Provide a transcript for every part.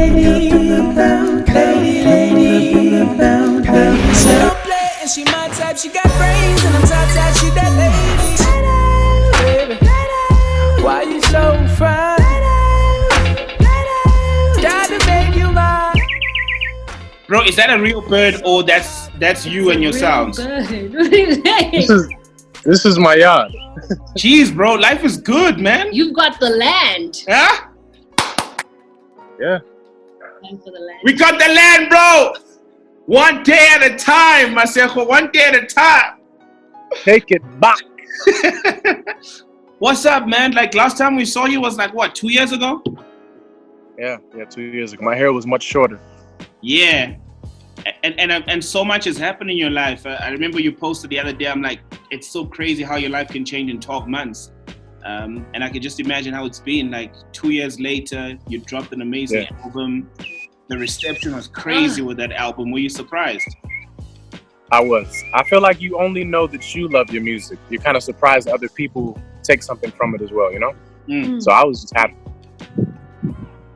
don't play and she my type. She got brains and I'm top, she that lady. Baby, why you so fine? Gotta make you mine. Bro, is that a real bird or that's you and your sounds? This is my yard. Jeez, bro, life is good, man. You've got the land. Huh? Yeah. Time for the land. We got the land, bro. One day at a time, Masego. One day at a time. Take it back. What's up, man? Like last time we saw you was like what, 2 years ago? Yeah, 2 years ago. My hair was much shorter. Yeah. And so much has happened in your life. I remember you posted the other day. I'm like, it's so crazy how your life can change in 12 months. And I can just imagine how it's been. Like 2 years later, you dropped an amazing album. The reception was crazy with that album. Were you surprised? I was. I feel like you only know that you love your music. You're kind of surprised that other people take something from it as well, you know? So I was just happy.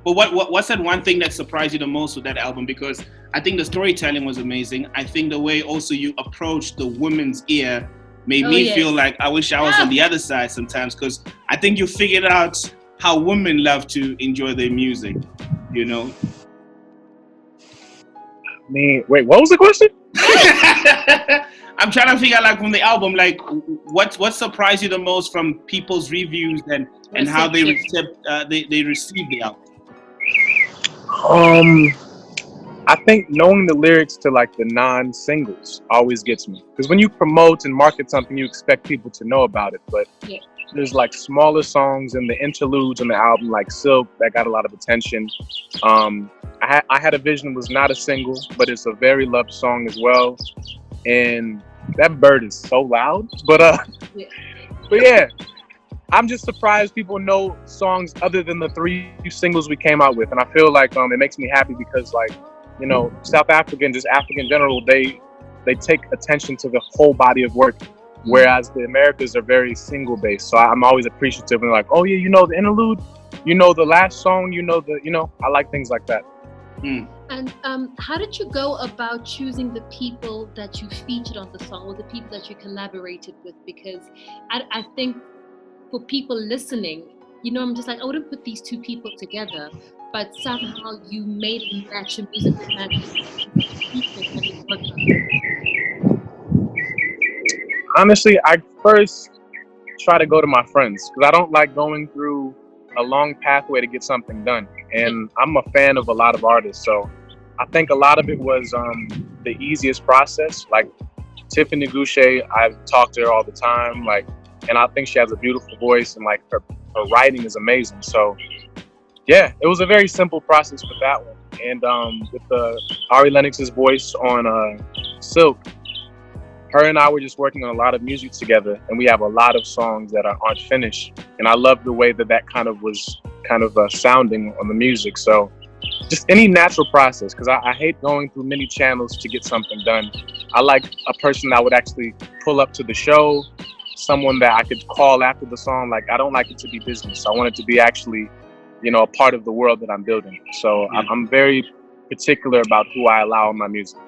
But what's that one thing that surprised you the most with that album? Because I think the storytelling was amazing. I think the way also you approached the woman's ear made me feel like I wish I was on the other side sometimes, because I think you figured out how women love to enjoy their music, you know? I mean, wait, what was the question? I'm trying to figure out, like, from the album, like, what surprised you the most from people's reviews and how they received the album? I think knowing the lyrics to like the non-singles always gets me, because when you promote and market something, you expect people to know about it. But there's like smaller songs and the interludes on the album, like Silk, that got a lot of attention. I Had a Vision was not a single, but it's a very loved song as well. And that bird is so loud. But yeah, I'm just surprised people know songs other than the 3 singles we came out with. And I feel like it makes me happy because, like, you know, South Africa and just Africa in general, they take attention to the whole body of work, whereas the Americas are very single based. So I'm always appreciative and like, oh yeah, you know the interlude, you know the last song, I like things like that. And how did you go about choosing the people that you featured on the song or the people that you collaborated with? Because I think for people listening, you know, I'm just like, I wouldn't put these two people together, but somehow you made it match, your music match. Honestly, I first try to go to my friends because I don't like going through a long pathway to get something done. And I'm a fan of a lot of artists, so I think a lot of it was the easiest process. Like Tiffany Goucher, I talk to her all the time, like, and I think she has a beautiful voice and like her writing is amazing. So yeah, it was a very simple process with that one. And with Ari Lennox's voice on Silk, her and I were just working on a lot of music together, and we have a lot of songs that aren't finished. And I love the way that kind of was sounding on the music. So just any natural process, because I hate going through many channels to get something done. I like a person that would actually pull up to the show, someone that I could call after the song. Like, I don't like it to be business. I want it to be actually, you know, a part of the world that I'm building. So I'm very particular about who I allow in my music.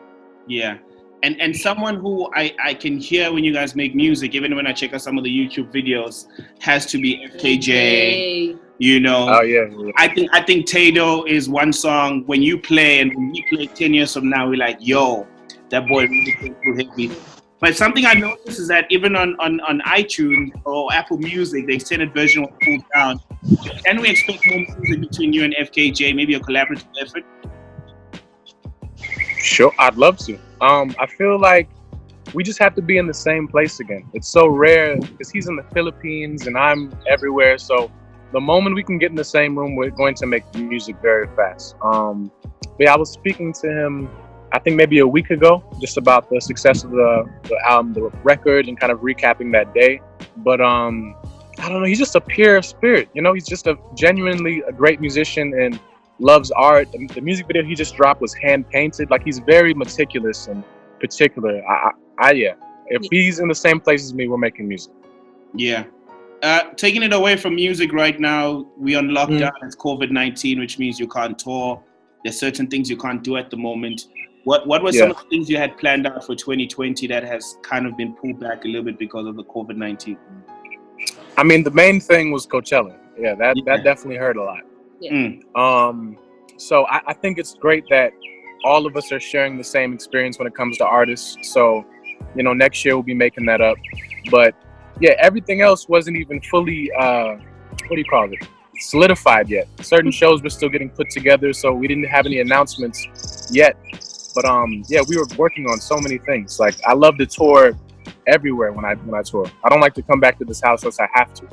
Yeah. And someone who I can hear when you guys make music, even when I check out some of the YouTube videos, has to be FKJ. You know, oh yeah. I think Tado is one song when you play, and when we play 10 years from now, we're like, yo, that boy really came through heavy. But something I noticed is that even on iTunes or Apple Music, the extended version was pulled down. Can we expect more music between you and FKJ, maybe a collaborative effort? Sure, I'd love to. I feel like we just have to be in the same place again. It's so rare because he's in the Philippines and I'm everywhere. So the moment we can get in the same room, we're going to make music very fast. But yeah, I was speaking to him, I think maybe a week ago, just about the success of the album, the record, and kind of recapping that day. But I don't know, he's just a pure spirit. You know, he's just genuinely a great musician and loves art. And the music video he just dropped was hand painted. Like, he's very meticulous and particular. Yeah. If he's in the same place as me, we're making music. Yeah. Taking it away from music right now, we're on lockdown. It's COVID-19, which means you can't tour. there's certain things you can't do at the moment. What were Yeah. some of the things you had planned out for 2020 that has kind of been pulled back a little bit because of the COVID-19? I mean, the main thing was Coachella. Yeah, that definitely hurt a lot. Yeah. So I think it's great that all of us are sharing the same experience when it comes to artists. So, you know, next year we'll be making that up. But yeah, everything else wasn't even fully, solidified yet. Certain shows were still getting put together, so we didn't have any announcements yet. But yeah, we were working on so many things. Like, I love to tour everywhere when I tour. I don't like to come back to this house unless I have to.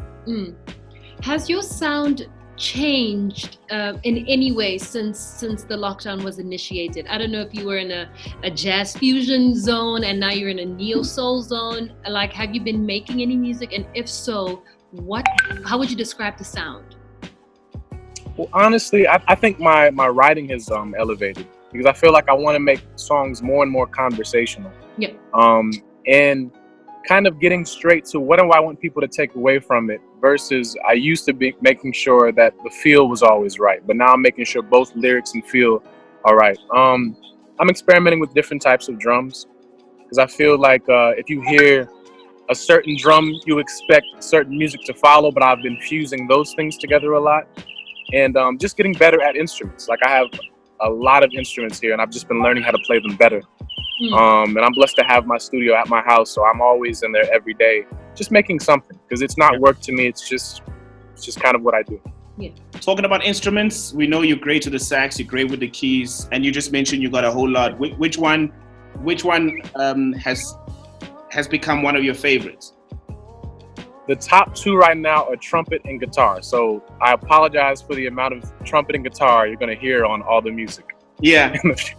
Has your sound changed in any way since the lockdown was initiated? I don't know if you were in a jazz fusion zone and now you're in a neo soul zone. Like, have you been making any music? And if so, how would you describe the sound? Well, honestly, I think my writing has elevated, because I feel like I want to make songs more and more conversational. Yeah. And kind of getting straight to what do I want people to take away from it, versus I used to be making sure that the feel was always right, but now I'm making sure both lyrics and feel are right. I'm experimenting with different types of drums, because I feel like if you hear a certain drum, you expect certain music to follow, but I've been fusing those things together a lot. And just getting better at instruments. Like, I have a lot of instruments here, and I've just been learning how to play them better. And I'm blessed to have my studio at my house, so I'm always in there every day, just making something, because it's not work to me. It's just kind of what I do. Yeah. Talking about instruments, we know you're great with the sax, you're great with the keys, and you just mentioned you got a whole lot. Which one has become one of your favorites? The top two right now are trumpet and guitar. So I apologize for the amount of trumpet and guitar you're going to hear on all the music. Yeah. It's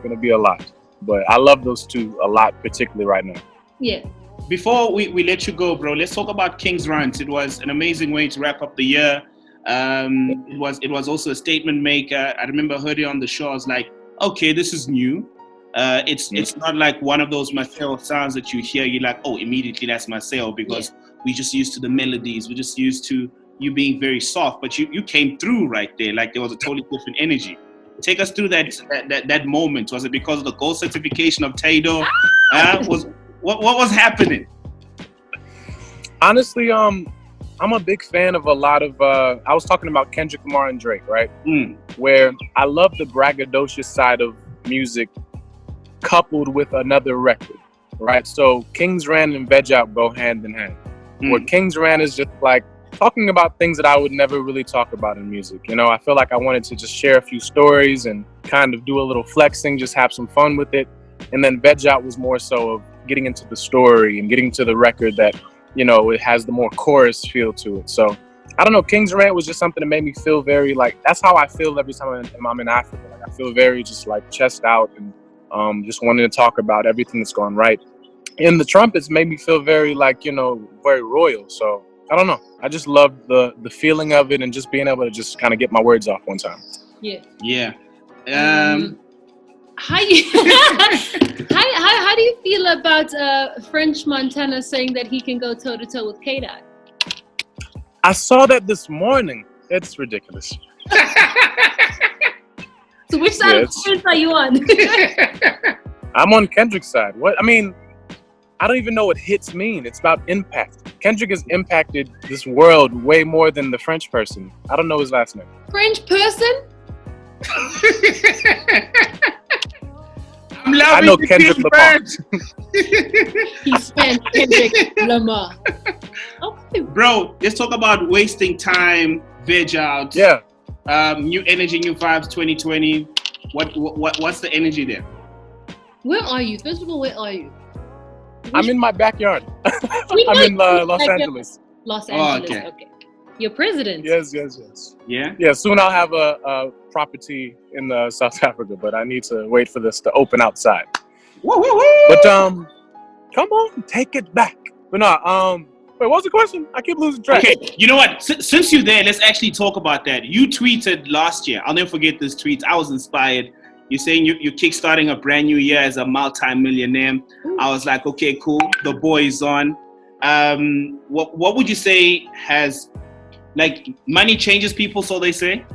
going to be a lot. But I love those two a lot, particularly right now. Yeah. Before we let you go, bro, let's talk about King's Runs. It was an amazing way to wrap up the year. It was also a statement maker. I remember I heard it on the show. I was like, okay, this is new. It's not like one of those Masego sounds that you hear, you're like, oh, immediately that's Masego, because we're just used to the melodies. We're just used to you being very soft, but you came through right there. Like, there was a totally different energy. Take us through that moment. Was it because of the gold certification of Taido? What was happening? Honestly, I'm a big fan of a lot of, I was talking about Kendrick Lamar and Drake, right? Where I love the braggadocious side of music coupled with another record, right? So King's Ran and Veg Out go hand in hand. Where King's Ran is just like talking about things that I would never really talk about in music. You know, I feel like I wanted to just share a few stories and kind of do a little flexing, just have some fun with it. And then Veg Out was more so of getting into the story and getting to the record that, you know, it has the more chorus feel to it. So I don't know, King's Rant was just something that made me feel very like, that's how I feel every time I'm in Africa. Like, I feel very just like chest out and just wanting to talk about everything that's gone right. And the trumpets made me feel very like, you know, very royal. So I don't know. I just loved the feeling of it and just being able to just kind of get my words off one time. Yeah. Yeah. How do you feel about French Montana saying that he can go toe to toe with K-Dot? I saw that this morning. It's ridiculous. So which side of the fence are you on? I'm on Kendrick's side. What? I mean, I don't even know what hits mean. It's about impact. Kendrick has impacted this world way more than the French person. I don't know his last name. French person? I know Kendrick Lamar. He spent Kendrick Lamar. Okay. Bro, let's talk about wasting time, Veg Out. Yeah. New energy, new vibes, 2020. What's the energy there? Where are you? First of all, where are you? I'm in my backyard. I'm in Los Angeles. Los Angeles, okay. You're president. Yes. Yeah? Yeah, soon I'll have a property in South Africa, but I need to wait for this to open outside. Woo, woo, woo! But come on, take it back. But no, wait, what was the question? I keep losing track. Okay, you know what? Since you're there, let's actually talk about that. You tweeted last year. I'll never forget this tweet. I was inspired. You're saying you're kickstarting a brand new year as a multi-millionaire. I was like, okay, cool. The boy is on. What would you say has, like, money changes people, so they say?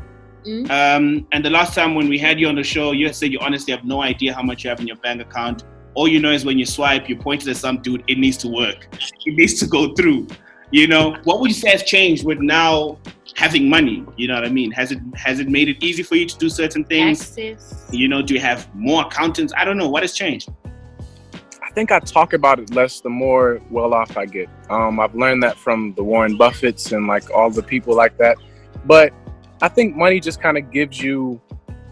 And the last time when we had you on the show, you said you honestly have no idea how much you have in your bank account. All you know is when you swipe, you pointed at some dude, it needs to work. It needs to go through. You know, what would you say has changed with now having money? You know what I mean? Has it made it easy for you to do certain things? Access. You know, do you have more accountants? I don't know. What has changed? I think I talk about it less the more well off I get. I've learned that from the Warren Buffetts and like all the people like that. But I think money just kind of gives you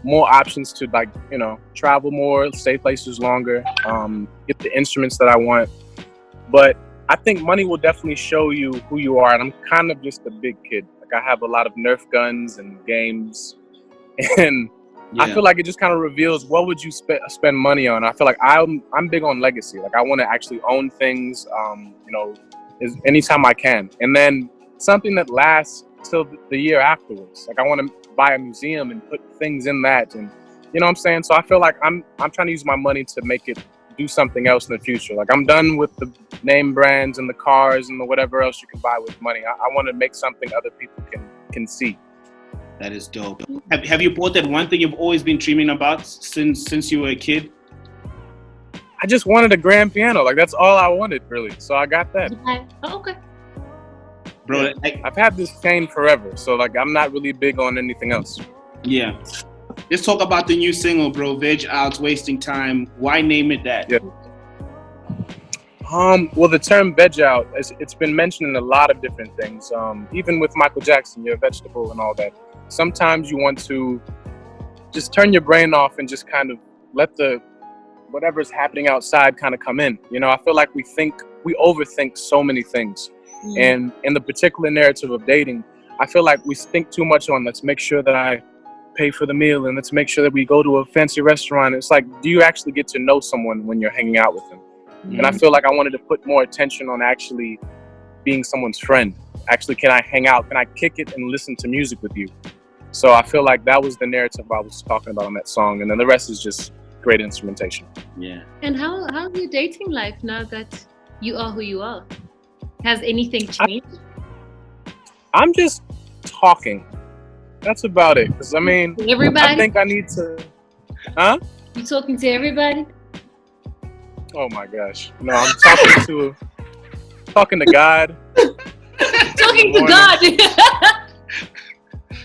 more options to, like, you know, travel more, stay places longer, get the instruments that I want. But I think money will definitely show you who you are. And I'm kind of just a big kid. Like, I have a lot of Nerf guns and games. And I feel like it just kind of reveals what would you spend money on. I feel like I'm big on legacy. Like, I want to actually own things, you know, anytime I can. And then something that lasts till the year afterwards. Like, I want to buy a museum and put things in that, and you know what I'm saying? So I feel like I'm trying to use my money to make it do something else in the future. Like, I'm done with the name brands and the cars and the whatever else you can buy with money. I want to make something other people can see. That is dope. Have you bought that one thing you've always been dreaming about since you were a kid? I just wanted a grand piano. Like, that's all I wanted, really. So I got that. Oh, okay. Bro, I've had this cane forever, so like I'm not really big on anything else. Yeah. Let's talk about the new single, bro. Veg Out, Wasting Time. Why name it that? Yeah. Well, the term veg out, it's been mentioned in a lot of different things. Even with Michael Jackson, you're a vegetable and all that. Sometimes you want to just turn your brain off and just kind of let the whatever's happening outside kind of come in. You know, I feel like we overthink so many things. And in the particular narrative of dating, I feel like we think too much on, let's make sure that I pay for the meal and let's make sure that we go to a fancy restaurant. It's like, do you actually get to know someone when you're hanging out with them? And I feel like I wanted to put more attention on actually being someone's friend. Actually, can I hang out? Can I kick it and listen to music with you? So I feel like that was the narrative I was talking about on that song. And then the rest is just great instrumentation. Yeah. And how's your dating life now that you are who you are? Has anything changed? I'm just talking. That's about it. Because I mean, everybody? I think I need to. Huh? You talking to everybody? Oh my gosh! No, I'm talking to God. Talking to God.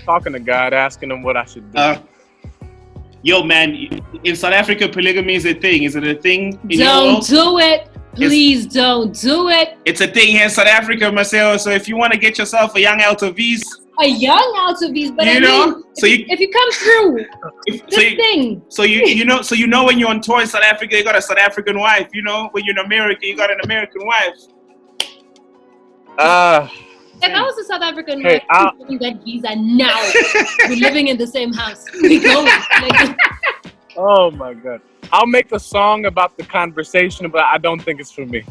Talking to God, asking him what I should do. Yo, man, in South Africa, polygamy is a thing. Is it a thing? Don't do it. Please don't do it. It's a thing here in South Africa, Masego. So if you want to get yourself a young Altovise, a young Altovise, but if you come through, So you know when you're on tour in South Africa, you got a South African wife. You know when you're in America, you got an American wife. If I was a South African wife, I'm getting that visa now. We're living in the same house. We go. Oh my God. I'll make a song about the conversation, but I don't think it's for me.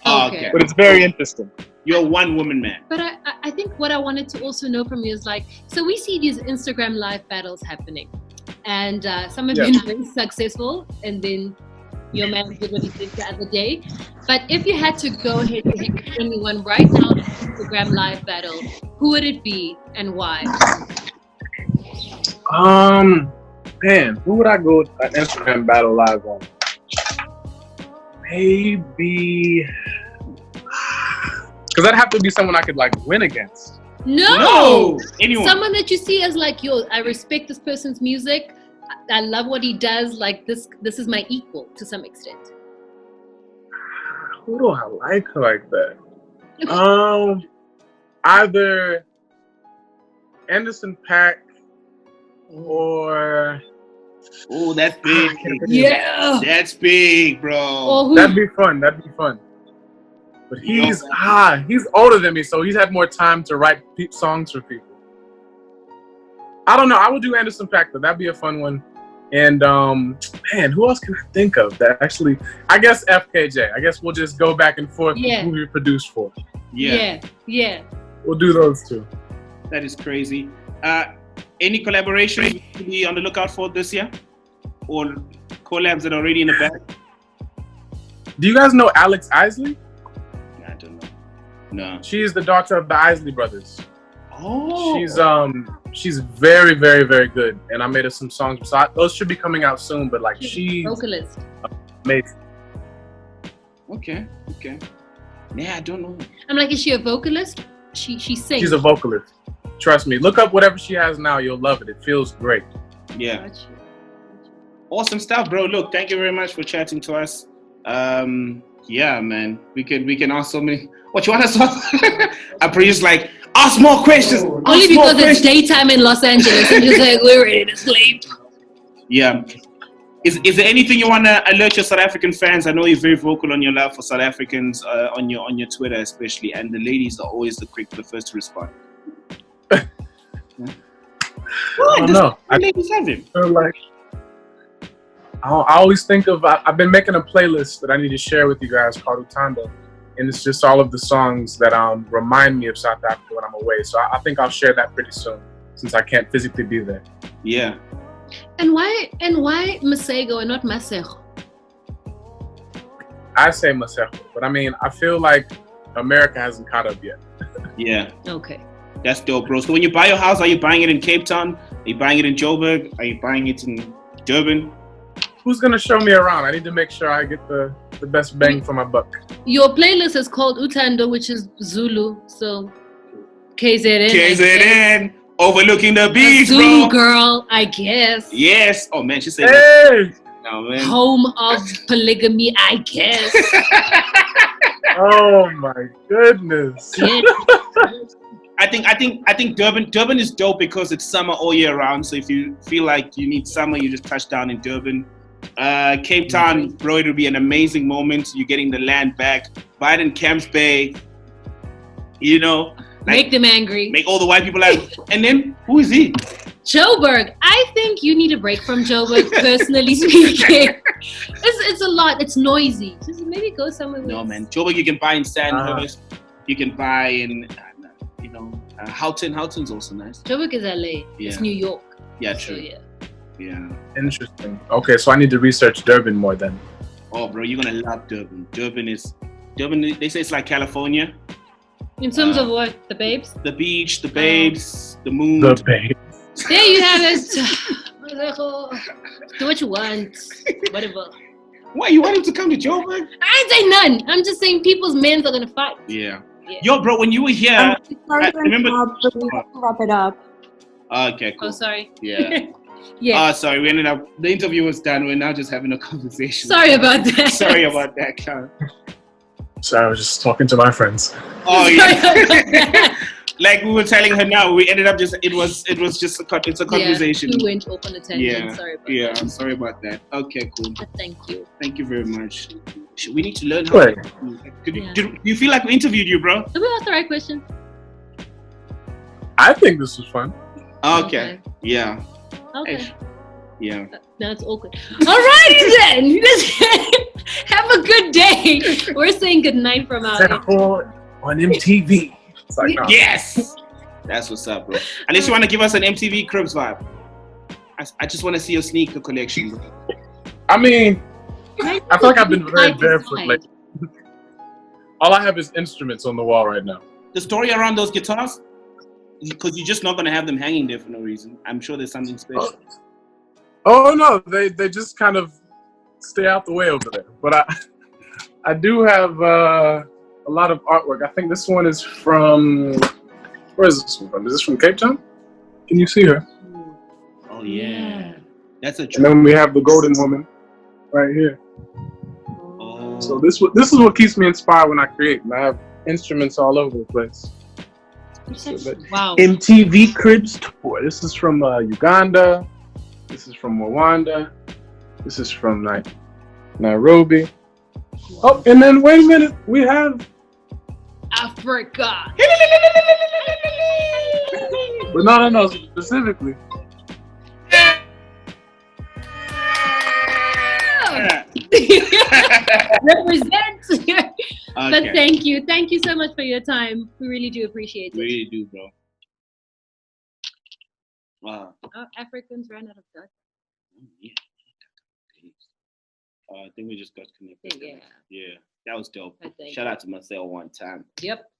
Okay. But it's very interesting. You're a one-woman man. But I think what I wanted to also know from you is like, so we see these Instagram live battles happening, and some have been very successful, and then your man did what he did the other day. But if you had to go ahead and hit anyone right now in Instagram live battle, who would it be and why? Man, who would I go with an Instagram battle live on? Maybe, because that'd have to be someone I could like win against. No, anyone. Someone that you see as like, yo, I respect this person's music. I love what he does. Like this is my equal to some extent. Who do I like like that? Either Anderson .Paak or that's big. Yeah, that's big, bro. That'd be fun. But he's older than me, so he's had more time to write songs for people. I don't know. I would do Anderson .Paak though. That'd be a fun one. And man, who else can I think of that actually? I guess FKJ. I guess we'll just go back and forth with who we produced for. Yeah. We'll do those two. That is crazy. Any collaborations to be on the lookout for this year? Or collabs that are already in the bag? Do you guys know Alex Isley? I don't know. No. She is the daughter of the Isley brothers. She's very, very, very good, and I made her some songs. So those should be coming out soon. But like she's vocalist. Amazing. Okay. Yeah, I don't know. I'm like, is she a vocalist? She sings. She's a vocalist. Trust me. Look up whatever she has now. You'll love it. It feels great. Yeah. Awesome stuff, bro. Look, thank you very much for chatting to us. Yeah, man. We can ask so many. What you want us to ask? I produce like ask more questions. Only because it's daytime in Los Angeles and just like we're ready to sleep. Yeah. Is there anything you want to alert your South African fans? I know you're very vocal on your love for South Africans on your Twitter, especially, and the ladies are always the first to respond. I don't know. Ladies have him. I always think of. I've been making a playlist that I need to share with you guys called Utando, and it's just all of the songs that remind me of South Africa when I'm away. So I think I'll share that pretty soon, since I can't physically be there. Yeah. And why Masego and not Masego? I say Masego, but I mean, I feel like America hasn't caught up yet. Yeah. Okay. That's dope, bro. So when you buy your house, are you buying it in Cape Town? Are you buying it in Joburg? Are you buying it in Durban? Who's gonna show me around? I need to make sure I get the best bang for my buck. Your playlist is called Utando, which is Zulu, so KZN. KZN, overlooking the beach, Zulu bro. Girl, I guess. Yes. Oh man, she said. Hey! No, man. Home of polygamy, I guess. Oh my goodness. I think Durban is dope because it's summer all year round. So if you feel like you need summer, you just touch down in Durban. Cape Town, bro, it'll be an amazing moment. You're getting the land back. Biden Camps Bay, you know. Make them angry. Make all the white people like. And then, who is he? Joburg. I think you need a break from Joburg, personally speaking. It's a lot. It's noisy. Just maybe go somewhere. No, man. Joburg you can buy in Sandhurst. You can buy in, Houghton. Houghton's also nice. Joburg is LA. Yeah. It's New York. Yeah, true. So, Yeah. Interesting. Okay, so I need to research Durban more then. Oh, bro, you're gonna love Durban. Durban, they say it's like California. In terms of what? The babes? The beach, the babes, the moon. The babe. There you have it. Do what you want. Whatever. Why, you want him to come to Joburg? I ain't say none. I'm just saying people's men are gonna fight. Yeah. Yo, bro, when you were here, I remember. We have to wrap it up. Okay, cool. Oh, sorry. Yeah. Yeah. Sorry, we ended up, the interview was done. We're now just having a conversation. Sorry about that. Sorry about that, Karen. Sorry, I was just talking to my friends. Oh, yeah. Like we were telling her now, we ended up it was just it's a conversation. Yeah, we went off on a tangent. Yeah. Sorry about Yeah, that. I'm sorry about that. Okay, cool. But thank you. Thank you very much. We need to learn how Wait. do you feel like we interviewed you, bro? Did we ask the right question? I think this was fun. Okay. Yeah. Okay. Yeah. Now it's awkward. Alrighty then. Have a good day. We're saying good night from out here. On MTV. It's like, no. Yes. That's what's up, bro. Unless you want to give us an MTV Cribs vibe. I just want to see your sneaker collection, bro. I mean, I feel like I've been very barefoot lately. All I have is instruments on the wall right now. The story around those guitars, because you're just not gonna have them hanging there for no reason. I'm sure there's something special. Oh no, they just kind of stay out the way over there. But I do have a lot of artwork. I think this one is from, where is this one from? Is this from Cape Town? Can you see her? Oh yeah, that's a. And then we have the Golden Woman right here. Oh. So this is what keeps me inspired when I create. And I have instruments all over the place. Wow. MTV Cribs tour. This is from Uganda. This is from Rwanda. This is from Nairobi. Oh, and then wait a minute. We have Africa. But no, specifically. Represent. But Okay. thank you so much for your time. We really do appreciate it. We really do, bro. Wow. Africans ran out of Dutch. Yeah. I think we just got connected. Yeah. Yeah, that was dope. I think. Shout out to Marcel one time. Yep.